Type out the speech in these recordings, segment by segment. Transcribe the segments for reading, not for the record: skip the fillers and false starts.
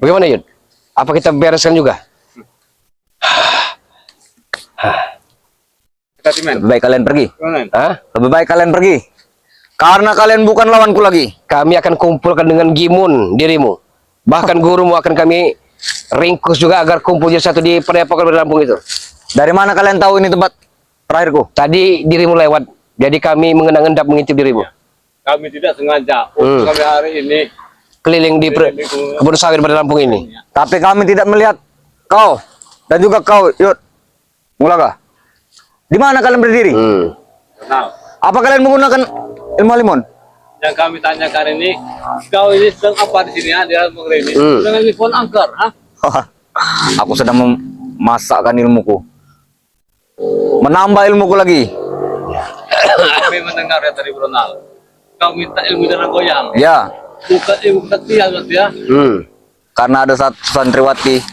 Bagaimana Yud? Apa kita bereskan juga? Lebih baik kalian pergi. Hah? Lebih baik kalian pergi. Karena kalian bukan lawanku lagi. Kami akan kumpulkan dengan Gimun dirimu. Bahkan gurumu akan kami ringkus juga agar kumpul jadi satu di padepokan Lampung itu. Dari mana kalian tahu ini tempat terakhirku? Tadi dirimu lewat, jadi kami mengendap mengintip dirimu. Kami tidak sengaja untuk kami hari ini Keliling di kebun sawit pada Lampung ini. Tapi kami tidak melihat kau dan juga kau, Yud. Mulaka. Di mana kalian berdiri? kenal. Apa kalian menggunakan ilmu limon? Yang kami tanyakan ini, kau ini sedang apa di sini ya? Di Lampung ini. Dengan telepon angker, ha? Aku sedang memasakkan ilmuku. Menambah ilmuku lagi. Kami mendengar ya dari Ronald. Kau minta ilmu dengan goyang. Ya, Bukan ilmu ketiak berarti ya. karena ada satu santriwati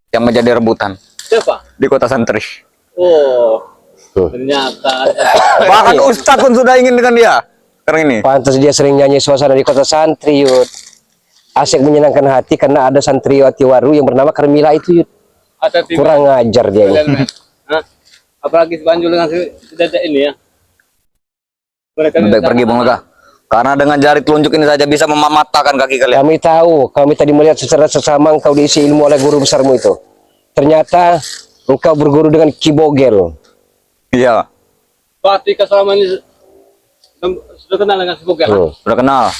yang menjadi rebutan Siapa? di kota santri. Oh, ternyata. Bahkan Ustadz pun sudah ingin dengan dia. Sekarang ini. Pantas dia sering nyanyi suasana di kota santri, Yud. Asik menyenangkan hati karena ada santriwati waru yang bernama Carmila itu, Yud. Ada tiga Kurang ngajar dia ini. elemen. Hah? Apalagi Banjul dengan si Dedek ini ya. Mereka Lebih baik pergi, Bang Lega. Karena dengan jari telunjuk ini saja bisa mematahkan kaki kalian. Kami tahu, kami tadi melihat secara seksama engkau diisi ilmu oleh guru besarmu itu. Ternyata engkau berguru dengan Kibogel. Iya, Patika selama ini sudah kenal dengan si Bogel. sudah kenal.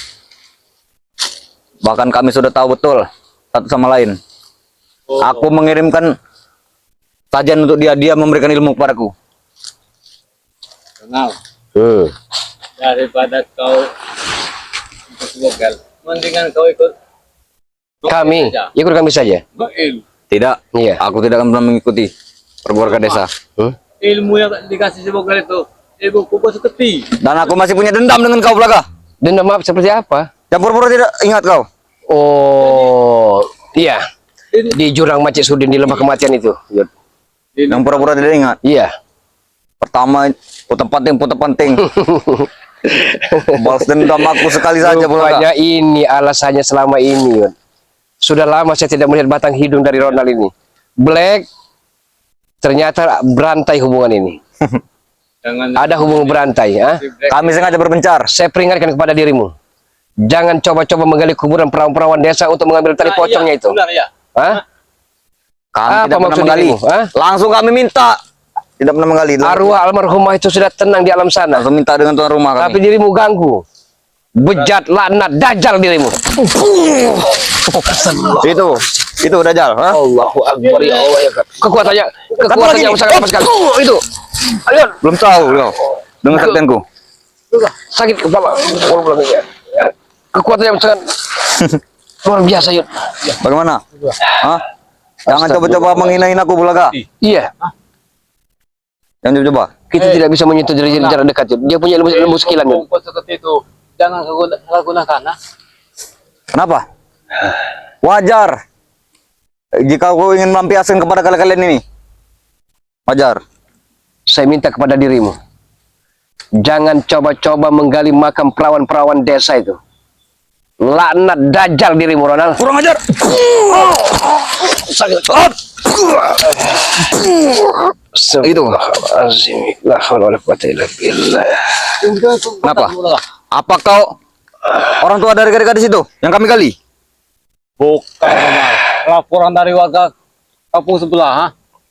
Bahkan kami sudah tahu betul satu sama lain. Aku mengirimkan sajian untuk dia, dia memberikan ilmu kepadaku. Kenal. Daripada kau ikut si Bogel, mendingan kau ikut Kami, saja. ikut kami saja. Ilmu. Tidak, Iya. aku tidak akan pernah mengikuti perbuatan desa. Ilmu yang dikasih si Bogel itu, ilmu pupus seketi. Dan aku masih punya dendam dengan kau, Belaga. Dan maaf seperti apa? Yang pura-pura tidak ingat kau. Oh, iya. Di jurang Macik Sudin di lembah kematian itu, Yud. Yang pura-pura tidak ingat. Iya. Pertama, putar penting. Balas dendam aku sekali saja, Belaga. Rupanya ini alasannya selama ini, Yud. Sudah lama saya tidak melihat batang hidung dari Ronald ini. Black, ternyata berantai hubungan ini. Jangan Ada hubungan berantai, ya. Kami sengaja berpencar. Saya peringatkan kepada dirimu. Jangan coba-coba menggali kuburan perawan-perawan desa untuk mengambil tali pocongnya itu. Benar ya. Hah? Kami Apa tidak pernah maksud menggali. dirimu? Hah? Langsung kami minta. Tidak pernah menggali. Arwah almarhumah itu sudah tenang di alam sana. Langsung minta dengan tuan rumah Tapi kami. dirimu ganggu. Bejat, laknat, dajjal dirimu. Itu Dajjal. Hah? Allahu Akbar, ya Allah, ya. Kekuatannya yang sangat lemah sekali. Itu. Ayo, Belum tahu kau. Dengan kesaktianku. sakit kepala. Kekuatannya yang sangat luar biasa, Yud. Bagaimana? Hah? Jangan coba-coba menghina-hina aku, Belaga. Iya, Jangan coba-coba. kita tidak bisa menyentuh dari jarak dekat, Yud. Dia punya ilmu sekilan, Yud. Pupus seketi itu jangan kau gunakan, ha? Kenapa? Wajar. Jika kau ingin melampiaskan kepada kalian ini. Wajar. Saya minta kepada dirimu. Jangan coba-coba menggali makam perawan-perawan desa itu. Laknat dajjal dirimu, Ronald. Kurang ajar. Sakit. Itu. La haula wala quwata illa billah. Kenapa? Apa kau orang tua dari gadis itu yang kami gali? Bukan, Ronald. Laporan dari warga kampung sebelah, ha?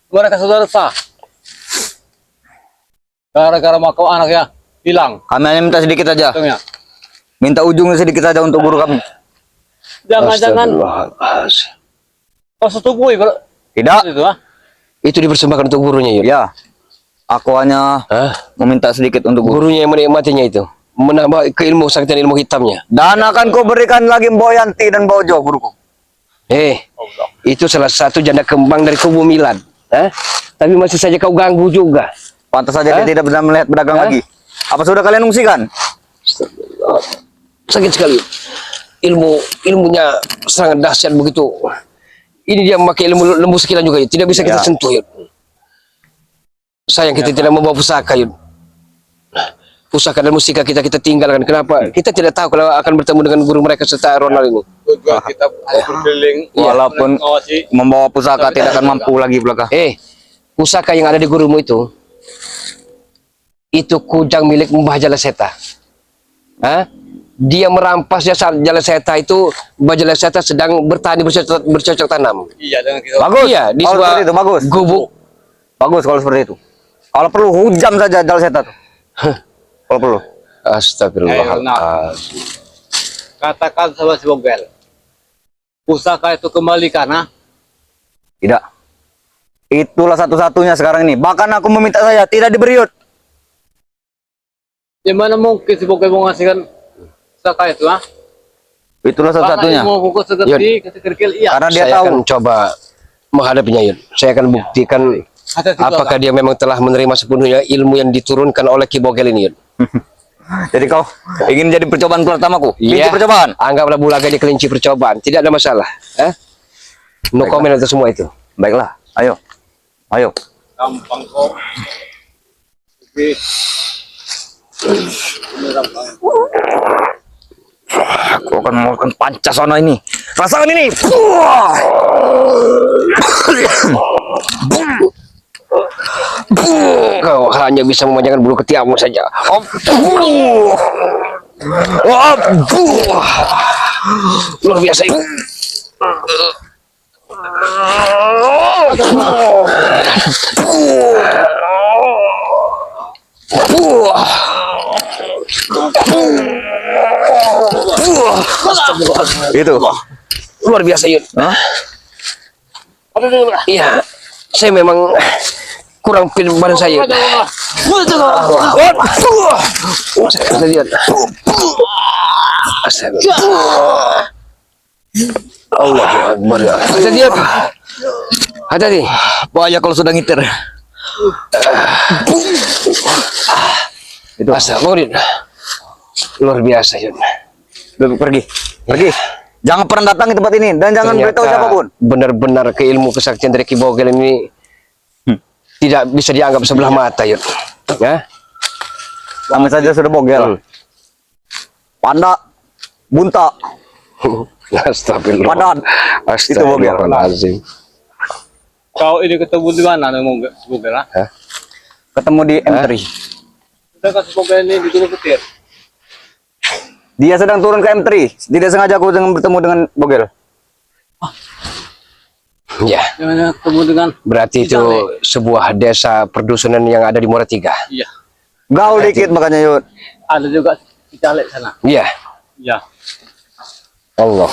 Mereka sudah resah. Gara-gara makam anaknya hilang. Kami hanya minta sedikit saja. Ujungnya. Minta ujungnya sedikit saja untuk guru kami. Jangan-jangan Astagfirullahaladzim. kau setubui kalau Tidak. itu, ha? Itu dipersembahkan untuk gurunya, Yud. Ya. Aku hanya Hah? meminta sedikit untuk guru. Gurunya yang menikmatinya itu. Menambah keilmu sakit dan ilmu hitamnya. Dan akan kau berikan lagi Mboyanti dan Bojo guruku. Itu salah satu janda kembang dari kubu Milad. Tapi masih saja kau ganggu juga. Pantas saja dia tidak benar melihat pedagang lagi. Apa sudah kalian ungsikan? Sakit sekali. Ilmunya sangat dahsyat begitu. Ini dia memakai ilmu lembu sekilan juga, Yud. Tidak bisa kita sentuh, Yud. Sayang kita tidak membawa pusaka, Yud. pusaka dan musika kita tinggalkan. Kenapa? Kita tidak tahu kalau akan bertemu dengan guru mereka serta Ronald ini. Tujuan kita berkeliling. Walaupun Mengawasi. membawa pusaka tidak akan mampu lagi belaka. Pusaka yang ada di gurumu itu kujang milik Mbah Jalaseta. Hah? Dia merampas jasa Jalaseta itu. Mbah Jalaseta sedang bertani bercocok tanam. Iya, dengan kita. Bagus. Iya, di Kalau sebuah seperti itu bagus. gubuk. Bagus kalau seperti itu. Kalau perlu hujam saja Jalaseta tuh. Kalau perlu. Astagfirullahaladzim. Katakan sama si Bogel. Pusaka itu kembalikan, ha? Tidak. Itulah satu-satunya sekarang ini. Bahkan aku meminta saja tidak diberi Yud. Gimana mungkin si Bogel mau ngasihkan pusaka itu, ha? Itulah satu-satunya. Mau pukul seperti kerikil, iya. Karena dia Saya tahu. akan coba menghadapinya, Yud. Saya akan buktikan apakah dia memang telah menerima sepenuhnya ilmu yang diturunkan oleh Ki Bogel ini, Yud. Jadi kau ingin jadi percobaan pertamaku? Kelinci Iya. percobaan. Anggaplah Bulaga di kelinci percobaan. Tidak ada masalah. No comment untuk semua itu. Baiklah. Ayo. Ayo. Gampang kok. Oke. Aku akan melakukan pancasona ini. Rasakan ini. Kau hanya bisa memanjangkan bulu ketiakmu saja. Luar biasa ini. Itu. Luar biasa, Yud. Hah? Iya, saya memang kurang pil badan saya. Saya lihat. Allah Akbar. Hati-hati. Hati-hati. Bahaya kalau sudah ngiter. Itu. Astagfirullah. Luar biasa, Yud. Pergi. Pergi. Jangan pernah datang ke tempat ini dan jangan beritahu siapapun. Benar-benar keilmu kesaktian dari Ki Bogel ini tidak bisa dianggap sebelah mata, Yud. Ya? Sama saja sudah Bogel. Panda, bunta, Astagfirullah. padan. Itu Bogel. Astagfirullahaladzim. Kau ini ketemu di mana dengan Bogel, ha? Ketemu di M3. Kita kasih Bogel ini di Gunung Petir. Dia sedang turun ke M3. Tidak sengaja aku bertemu dengan Bogel. Ya, Jangan ketemu dengan berarti itu sebuah desa perdusunan yang ada di Muara Tiga. iya. Gaul dikit makanya Yud. Ada juga di Caleg sana. Iya. Iya. Allah.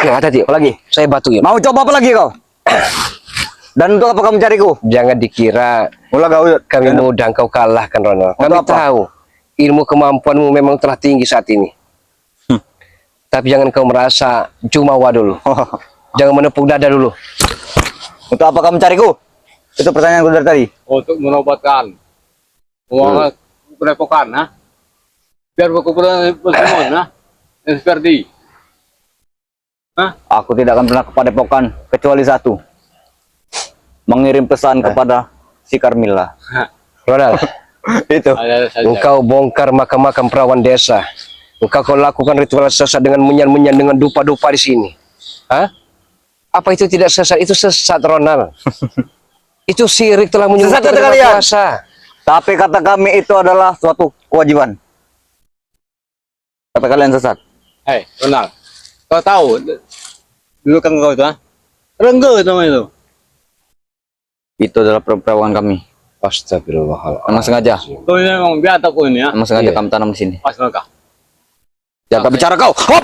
Ya, hati-hati. Apa lagi? Saya batu, Yud. Mau coba apa lagi kau? Dan untuk apa kamu cariku? Jangan dikira Mula gaul Yud. kami mudah kau kalahkan, Ronald. Kami Untuk apa? tahu ilmu kemampuanmu memang telah tinggi saat ini. Tapi jangan kau merasa jumawa dulu. Jangan menepuk dada dulu. Untuk apa kamu cariku? Itu pertanyaanku dari tadi. Untuk menobatkan uang kerepokan, ha? Biar berkumpulan bersemon, ha? Dan seperti, Aku tidak akan pernah kepada Padepokan kecuali satu. Mengirim pesan kepada si Carmilla. Ronald, Itu. ada saja. engkau bongkar makam-makam perawan desa. Engkau lakukan ritual sesat dengan menyan-menyan dengan dupa-dupa di sini. Hah? Apa itu tidak sesat? Itu sesat, Ronald. Itu syirik telah menyebabkan Sesat kata kalian. puasa. Tapi kata kami itu adalah suatu kewajiban. Kata kalian sesat. Hei, Ronald, kau tahu dulu kan kau itu, ha? Rengge namanya itu. Itu adalah perawan kami. Astagfirullahaladzim. Emang sengaja. Kau ini memang biata kau ini, ya? Emang sengaja Iya. kami tanam di sini. Pas mereka. Jangan bicara kau. Hop.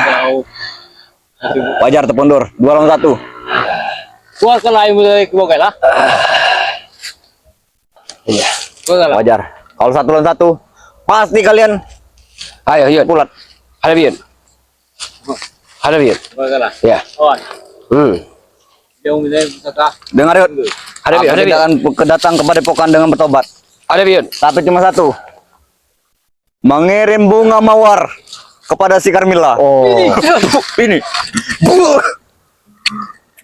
Kau Wajar terpundur. 2 lawan 1. kuatkan ilmu dari Bogel, ha? Iya. Kuatkan lah. Wajar. Kalau 1 lawan 1, pasti kalian Ayo, Yud. pulat. Hadap yun. Hadap yun. Bagaimana? Ya. Oh, dia umilih pusaka. Dengar yuk. Hadap Aku yun. Hadap tidak yun. akan kedatang kepada Pokan dengan bertobat. Hadap yun. Tapi cuma satu. Mengirim bunga mawar kepada si Carmilla. Oh. Ini.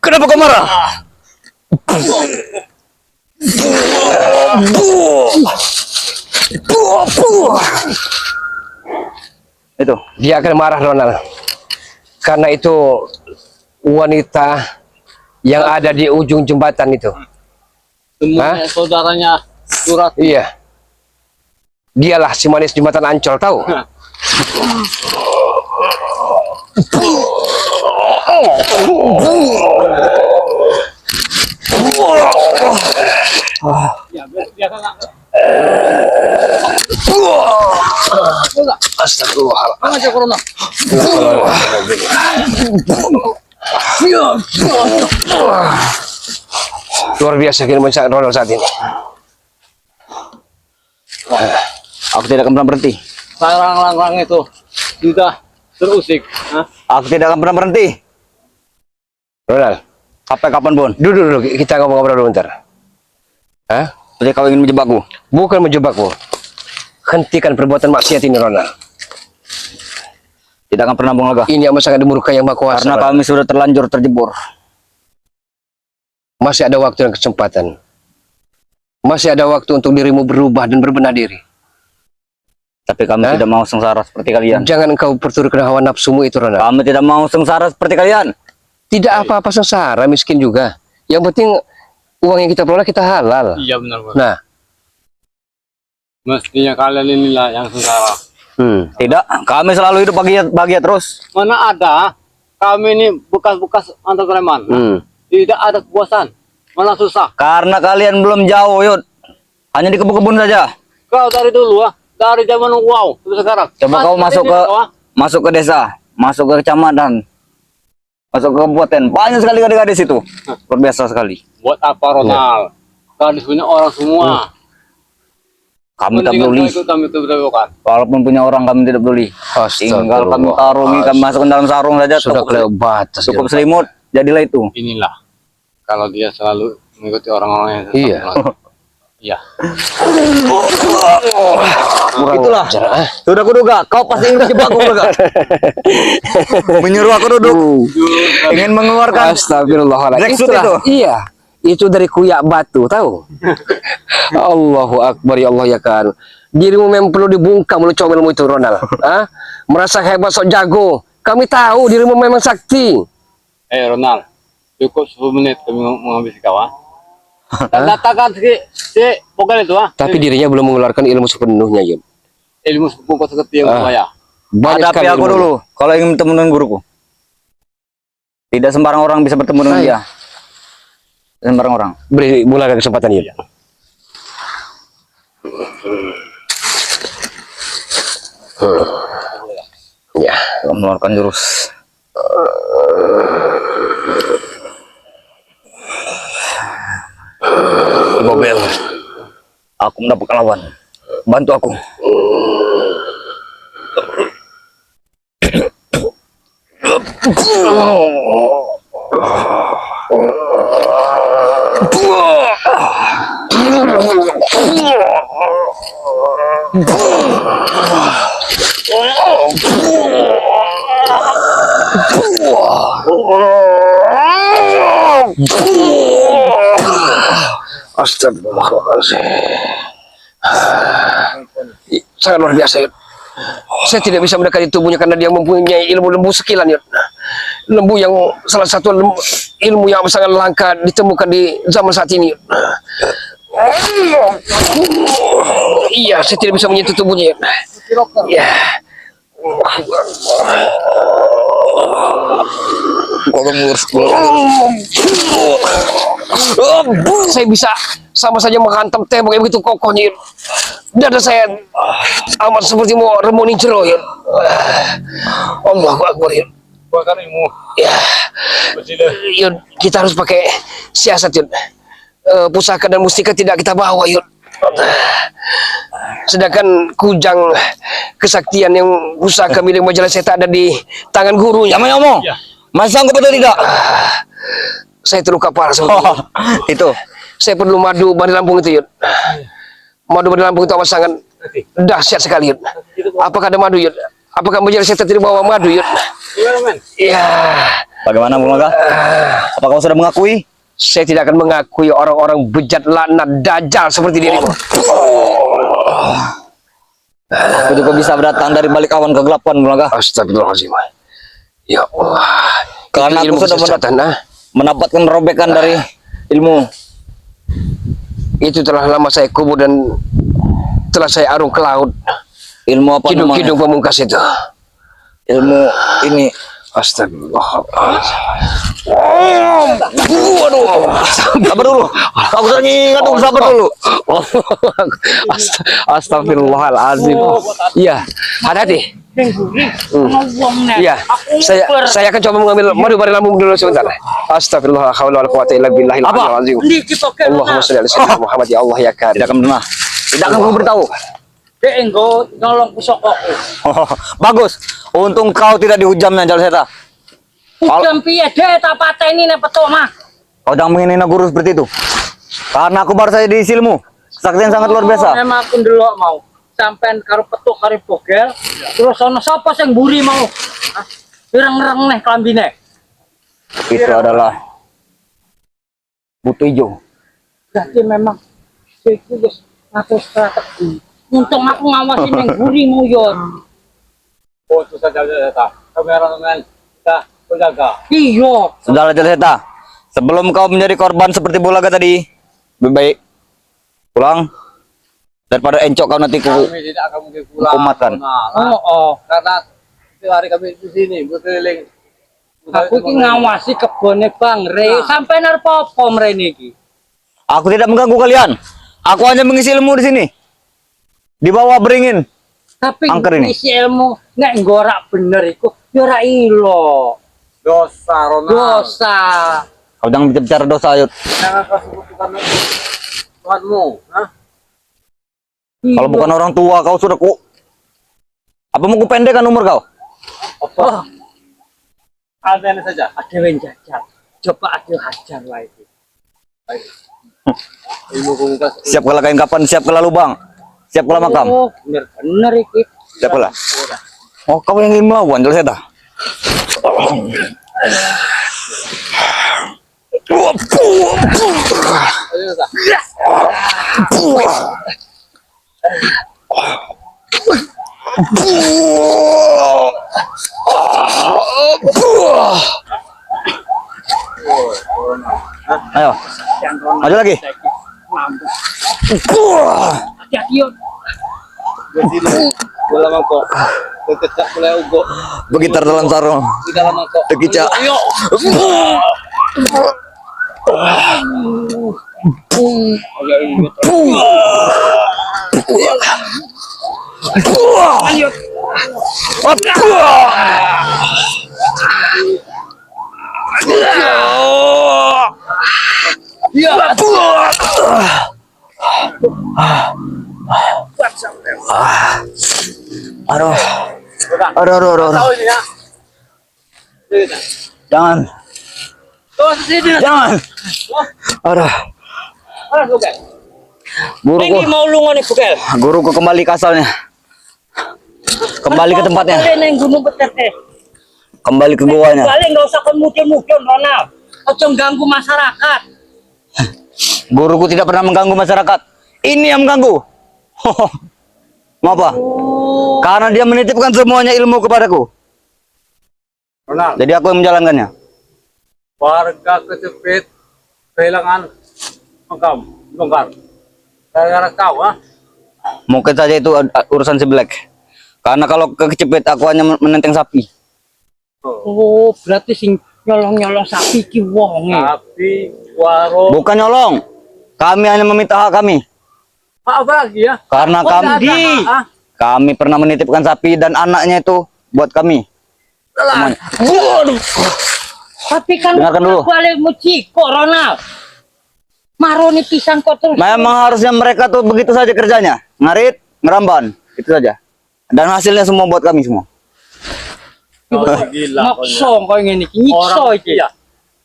Kenapa kau marah? Itu. Dia akan marah, Ronald. Karena itu wanita yang ada di ujung jembatan itu. Semua saudaranya surat. Iya. Dialah si manis jembatan Ancol, tahu? Ya, dia kan Astagfirullahaladzim. aja corona. Luar biasa kita Ronald saat ini. Aku tidak akan pernah berhenti. Larang-larang itu sudah terusik. Hah? Aku tidak akan pernah berhenti. Ronald, Sampai kapanpun. dulu kita ngobrol dulu bentar. Hah? Jadi kau ingin menjebakku. Bukan menjebakmu. Hentikan perbuatan maksiat ini, Ronald. Tidak akan pernah mengalah. Ini amat sangat dimurkai yang Maha Kuasa. Karena Ronald. kami sudah terlanjur terjebur. Masih ada waktu dan kesempatan. Masih ada waktu untuk dirimu berubah dan berbenah diri. Tapi kami Hah? tidak mau sengsara seperti kalian. Jangan engkau perturutkan hawa nafsumu itu, Ronald. Kami tidak mau sengsara seperti kalian. Tidak apa-apa sengsara, miskin juga. Yang penting uang yang kita peroleh kita halal. Iya benar, Bang. Nah, Mestinya kalian inilah yang sengsara. Tidak, kami selalu hidup bahagia terus. Mana ada kami ini bekas-bekas antar preman. Tidak ada kepuasan. Mana susah. Karena kalian belum jauh, Yud. Hanya di kebun-kebun saja. Kau dari dulu dari zaman wow sampai sekarang. Coba kau masuk ini ke kau, masuk ke desa, masuk ke kecamatan, masuk ke kabupaten. Banyak sekali gadis-gadis itu. Luar biasa sekali. buat apa Ronald? Gadis punya orang semua. Kami tak Mendingan peduli. kau ikut kami kebetulan. Walaupun punya orang kami tidak peduli. Tinggal kami tarungi, kami masukkan dalam sarung saja. Sudah kelewat batas. Cukup selimut, jadilah itu. Inilah kalau dia selalu mengikuti orang-orang yang sesat. Iya. Iya. Itulah. Sudah kuduga, kau pasti ingin terjebak kuduga. Menyuruh aku duduk. Ingin mengeluarkan Astagfirullahaladzim. Rexut Itulah, itu. iya. Itu dari kuyak batu, tahu? Allahu Akbar, ya Allah ya kan. Dirimu memang perlu dibungkam oleh comelmu itu, Ronald. Hah? Merasa hebat, sok jago. Kami tahu dirimu memang sakti. Ronald, cukup 10 menit kami menghabisi kau. Katakan si bukan itu Tapi dirinya belum mengeluarkan ilmu sepenuhnya, Yud. ilmu pokok seperti yang saya. Banyak Hadapi sekali aku ilmunya. dulu kalau ingin bertemu dengan guruku. Tidak sembarang orang bisa bertemu dengan dia. Sembarang orang. Beri mulakan kesempatan, Yud. Ya. Kau mengeluarkan jurus. Bobel. Aku mendapatkan lawan. Bantu aku. Astagfirullahaladzim. Sangat luar biasa, Yud. Saya tidak bisa mendekati tubuhnya karena dia mempunyai ilmu lembu sekilan, Yud. Lembu yang salah satu ilmu yang sangat langka ditemukan di zaman saat ini, Yud. Iya, saya tidak bisa menyentuh tubuhnya, Yud. Iya. Saya bisa sama saja menghantam tembok yang begitu kokohnya, Yud. Dada saya amat seperti mau remuni jero, Yud. Allahu Akbar, Yud. Bukan ilmu. Ya, Yud, kita harus pakai siasat, Yud. Pusaka dan mustika tidak kita bawa, Yud. Sedangkan kujang kesaktian yang pusaka milik majalah setan ada di tangan gurunya. Jangan ngomong. Masih sanggup atau tidak? Saya terluka parah Oh, sebetulnya. itu. Saya perlu madu Bani Lampung itu, Yud. Madu Bani Lampung itu amat sangat dahsyat sekali, Yud. Apakah ada madu, Yud? Apakah majalah setan tidak bawa madu, Yud? Ya, Bagaimana Bung Laga? Apa kau sudah mengakui? saya tidak akan mengakui orang-orang bejat, laknat, dajjal seperti dirimu. Aku juga bisa berdatang dari balik awan kegelapan Bung Laga. Astagfirullahaladzim. Ya Allah. Karena Itu aku ilmu sudah kesesatan, nah. mendapatkan robekan dari ilmu. Itu telah lama saya kubur dan telah saya arung ke laut. Ilmu apa namanya? Kidung-kidung pamungkas itu. Ilmu ini. Astagfirullahaladzim. Sabar dulu. Kau sudah ingat dulu, sabar dulu. Astagfirullahaladzim. Iya, hati-hati. Iya, saya akan coba mengambil madu Bani Lampung dulu sebentar. Astagfirullah, la haula wala quwata illa billahil aliyyil azim. Allahumma shalli ala sayyidina Muhammad ya Allah ya karim. Tidak akan pernah. Tidak akan kau beritahu. Engko nolong kusokku. Oh, bagus. Untung kau tidak dihujamnya Jal Seta. Hujam piye deh tak pateni nek petuk mah. Kau jangan menghina guru seperti itu. Karena aku baru saja diisi ilmu. Kesaktian sangat luar biasa. Memang aku ndelok mau. Sampean karo petuk karo bogel. Terus ana sapa sing mburi mau? Hah? Ireng-ireng neh klambine. Itu adalah butuh hijau. Berarti memang iku wis ngatur strategi. Untung aku ngawasi nang mburi mu yo. Oh, itu saja tak. Kameramen kita penjaga. Iya. Sudahlah Jal Seta. Sebelum kau menjadi korban seperti Bulaga tadi, lebih baik pulang daripada encok kau nanti ku Kami tidak akan mungkin pulang. kumatkan. Oh. Karena setiap hari kami di sini berkeliling. Aku iki ngawasi kebone Bang Re. Sampeyan arep apa mrene iki? Aku tidak mengganggu kalian. Aku hanya mengisi ilmu di sini. Di bawah beringin. Tapi Angker ini. isi ilmu nek nggorak bener iku ya ora ilo. Dosa Ronald. Dosa. Kau jangan bicara dosa, Ayut. Jangan kau sebutkan Tuhanmu. Hah? Kalau bukan orang tua kau sudah ku. Apa mau kupendekkan umur kau? Apa? Ada ini saja. Ada yang jajal. Coba ada hajar lah itu. Ilmu pemungkas. Siap kalah kain kapan, siap kalah lubang. Siap kalah makam. Oh, bener iki. Siap kalah. Oh, kau yang ingin melawan, Jal Seta. Ayo, tak. Ayo, maju lagi. Hati-hati yo. Di sini. Bola mangkok. Kecak mulai ugo. Begitar dalam sarung. Di dalam mangkok. Tekicak. Ayo. Aduh. Aduh. Tahu ini ya. Jangan. Tuh sini. Jangan. Aduh. Oke. Guruku. Ini mau lunga nih bukel. Guruku kembali ke asalnya. Kembali ke tempatnya. Balik nang gunung Betete. Kembali ke goanya. Balik enggak usah kemudian Ronald. Ojo ganggu masyarakat. Guruku tidak pernah mengganggu masyarakat. Ini yang mengganggu. Mau apa? Karena dia menitipkan semuanya ilmu kepadaku. Ronald. Jadi aku yang menjalankannya. Warga Kecepit kehilangan makam bongkar. Gara-gara kau, ah? Mungkin saja itu urusan si Black. Karena kalau kecepet aku hanya menenteng sapi. Oh, berarti sing nyolong-nyolong sapi ki wonge. Tapi warung. Bukan nyolong. Kami hanya meminta hak kami. Apa lagi ya? Karena kami kami pernah menitipkan sapi dan anaknya itu buat kami. Semuanya. Tapi kan Dengarkan dulu. balik muci kok Ronald. Maroni pisang kok terus. Memang harusnya mereka tuh begitu saja kerjanya. Ngarit, ngeramban. Itu saja. Dan hasilnya semua buat kami semua. Gila. Ngoksong kau ini, nyiksa Orang iki. iya.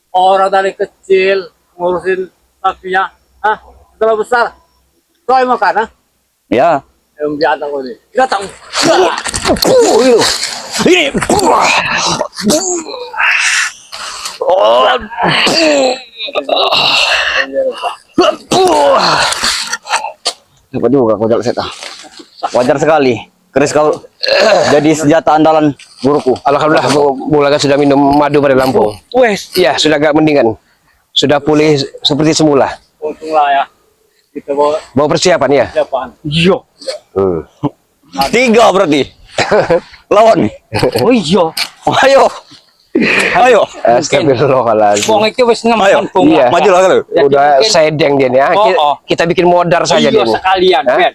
Orang dari kecil ngurusin sapinya, setelah besar, kau yang makan, Ya. Yang biasa kau ini. Datang. Ini. Dapat juga kau jalan seta. Wajar sekali. Keris kau jadi senjata andalan guruku. Alhamdulillah, Bulaga sudah minum madu pada Lampung. Wes, Iya, sudah agak mendingan. Sudah pulih seperti semula. Untunglah ya. Kita bawa Bawa persiapan ya. siapaan. iya. Hmm. 3 berarti. Lawan nih. Oh iya. Ayo. Ayo. Astagfirullahaladzim. Wong iki wis Ayo. ngempung. Iya. Maju lah kalau. Jadi Udah mungkin- sedeng dia nih. Kita bikin modar saja dia Iya nih. sekalian, Hah? Ben.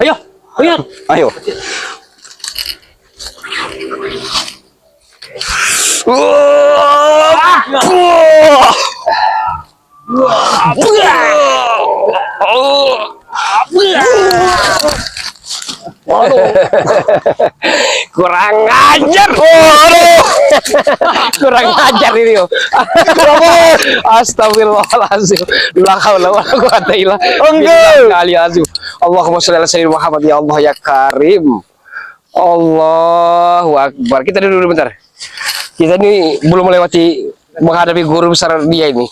Ayo, ayo. Ayo. Kurang ajar. Kurang ajar ini. Oh. Astagfirullahaladzim. La haula wala quwata illa billah. Allahumma shalli ala sayyidina Muhammad ya Allah ya Karim. Allahu Akbar. Kita dulu bentar. Kita ini belum melewati menghadapi guru besar dia ini.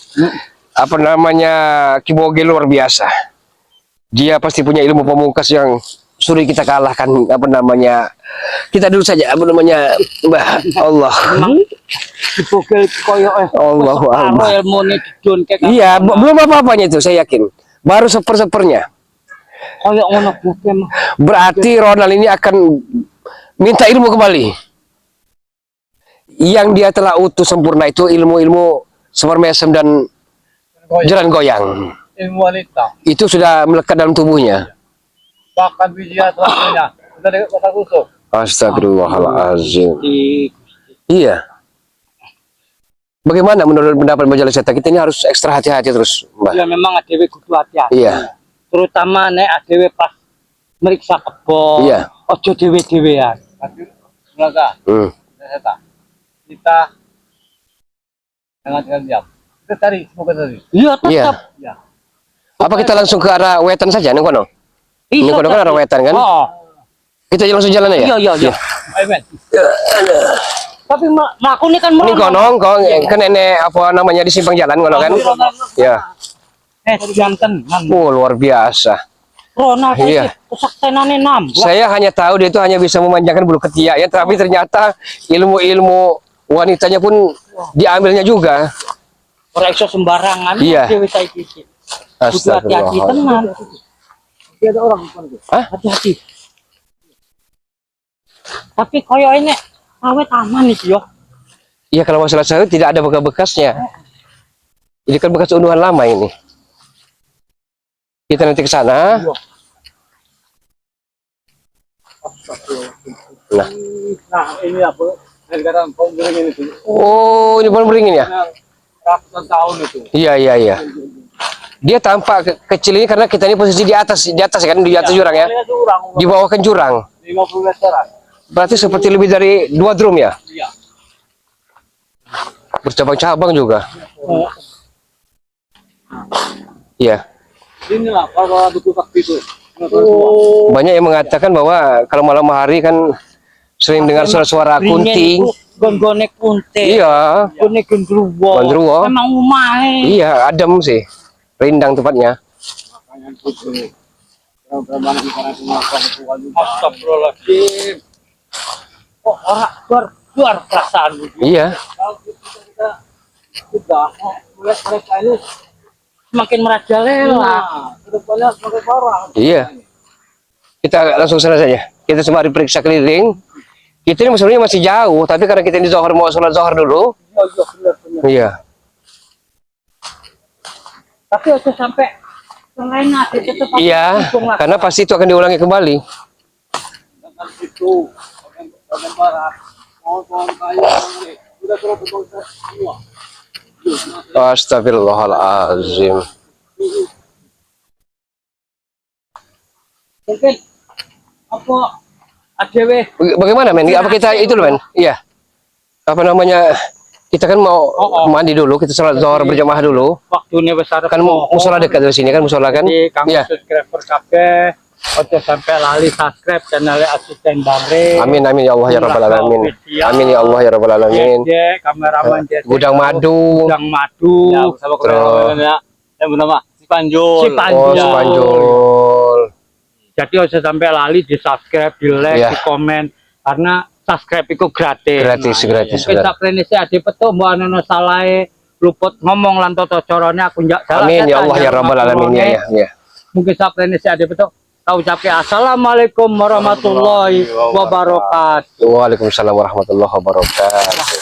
Apa namanya, Kiboge luar biasa. Dia pasti punya ilmu pamungkas yang sulit kita kalahkan. Apa namanya, kita dulu saja. Apa namanya, Mbah Allah. Dibogel koyo Allahu Akbar. ilmune didonke Iya, belum apa-apanya itu saya yakin. Baru sepernya. koyo ngono buke mah. Berarti Ronald ini akan minta ilmu kembali. Yang dia telah utuh sempurna itu ilmu-ilmu semermesem dan jalan goyang. Ilmu wanita. Itu sudah melekat dalam tubuhnya. Bahkan biji atasnya. Sudah dekat kota kusuk. Astagfirullahaladzim. Di Iya. Bagaimana menurut pendapat Majalah Cetak? Kita ini harus ekstra hati-hati terus, Mbak. ya memang adewe kudu hati-hati. Iya. Terutama nek adewe pas meriksa kebon. Iya. Ojo dewe-dewean. Tapi Bulaga, saya kita jangan diam. Kita cari semoga tadi. Iya Iya. tetap. Ya. Apa kita langsung ke arah wetan saja, nih kono? Ini kono kan arah wetan kan? Oh. Kita langsung jalan aja. Iya, iya, iya. Ayo Ben. Tapi mlaku ini kan Ini kono, kok kan nenek apa namanya di simpang jalan kono kan? Ya. janten. Oh, luar biasa. Rona Iya. kesaktenane nambah. Saya hanya tahu dia itu hanya bisa memanjangkan bulu ketiak ya, tapi ternyata ilmu-ilmu wanitanya pun diambilnya juga. Ora iso sembarangan. Iya. Dewe saiki iki. Kudu hati-hati Astagfirullah. tenan. Ada orang bukan itu. Hah? Hati-hati. Tapi koyo ini awet aman iki yo. Iya, kalau masalah saya tidak ada bekas-bekasnya. Ini kan bekas unduhan lama ini. Kita nanti ke sana. Nah, Nah ini apa? Sekarang pohon beringin itu. oh ini pohon beringin ya? Ratusan tahun itu. Iya, iya, iya. Dia tampak kecil ini karena kita ini posisi di atas kan, di atas jurang ya. Lihat jurang. Di bawah kan jurang. 50 meteran. Berarti seperti lebih dari 2 drum ya? Iya. Bercabang-cabang juga. Iya. Inilah para buku sakti itu. Banyak yang mengatakan bahwa kalau malam hari kan sering dengar suara-suara kunting. Gon-gone kunting. Iya. Gone gendruwo. Gendruwo. Memang umahe. Iya, adem sih. Rindang tempatnya. Makanya itu. Berapa karena semua itu. Astagfirullahaladzim. Kok ora luar perasaan begitu. Iya. Kalau kita sudah melihat mereka ini Semakin merajalela. kedepannya semakin parah. Iya. Kita langsung sana saja. Kita sembari periksa keliling. Kita ini sebenarnya masih jauh, tapi karena kita di Zohor mau sholat Zohor dulu. Iya, benar-benar. Iya. Tapi itu sampai selain nasi tetap Iya, karena pasti itu akan diulangi kembali. Dengan itu bagian barat, pohon-pohon kayu sudah terus semua. Astagfirullahaladzim. Mungkin apa ADW Bagaimana men? Apa kita itu loh men? Iya. Apa namanya? Kita kan mau mandi dulu, kita sholat zuhur berjamaah dulu. waktunya besar Kan musola dekat dari sini kan musola kan? Jadi kamu Iya. subscriber kabeh ojo sampai lali subscribe channel asisten Bang Re. Amin amin ya Allah ya rabbal alamin. Amin ya Allah ya rabbal alamin. Dek, kameraman Dek. Gudang madu. Gudang madu. Ya, sama Terus. kameramen ya. Yang bernama si Panjul. Si Panjul. Oh, Sepanjul. Jadi ojo sampai lali di subscribe, di like, Iya. di komen karena subscribe itu gratis. Gratis, gratis. Mungkin saprene sih ade petuk mbok anono salahe luput ngomong lan tata carane aku njak salah. Amin ya kata, Allah ya njak rabbal alamin ya ngaturone. ya. Ya. Mungkin saprene sih ade petuk tau ucapke assalamualaikum warahmatullahi wabarakatuh. Waalaikumsalam warahmatullahi wabarakatuh.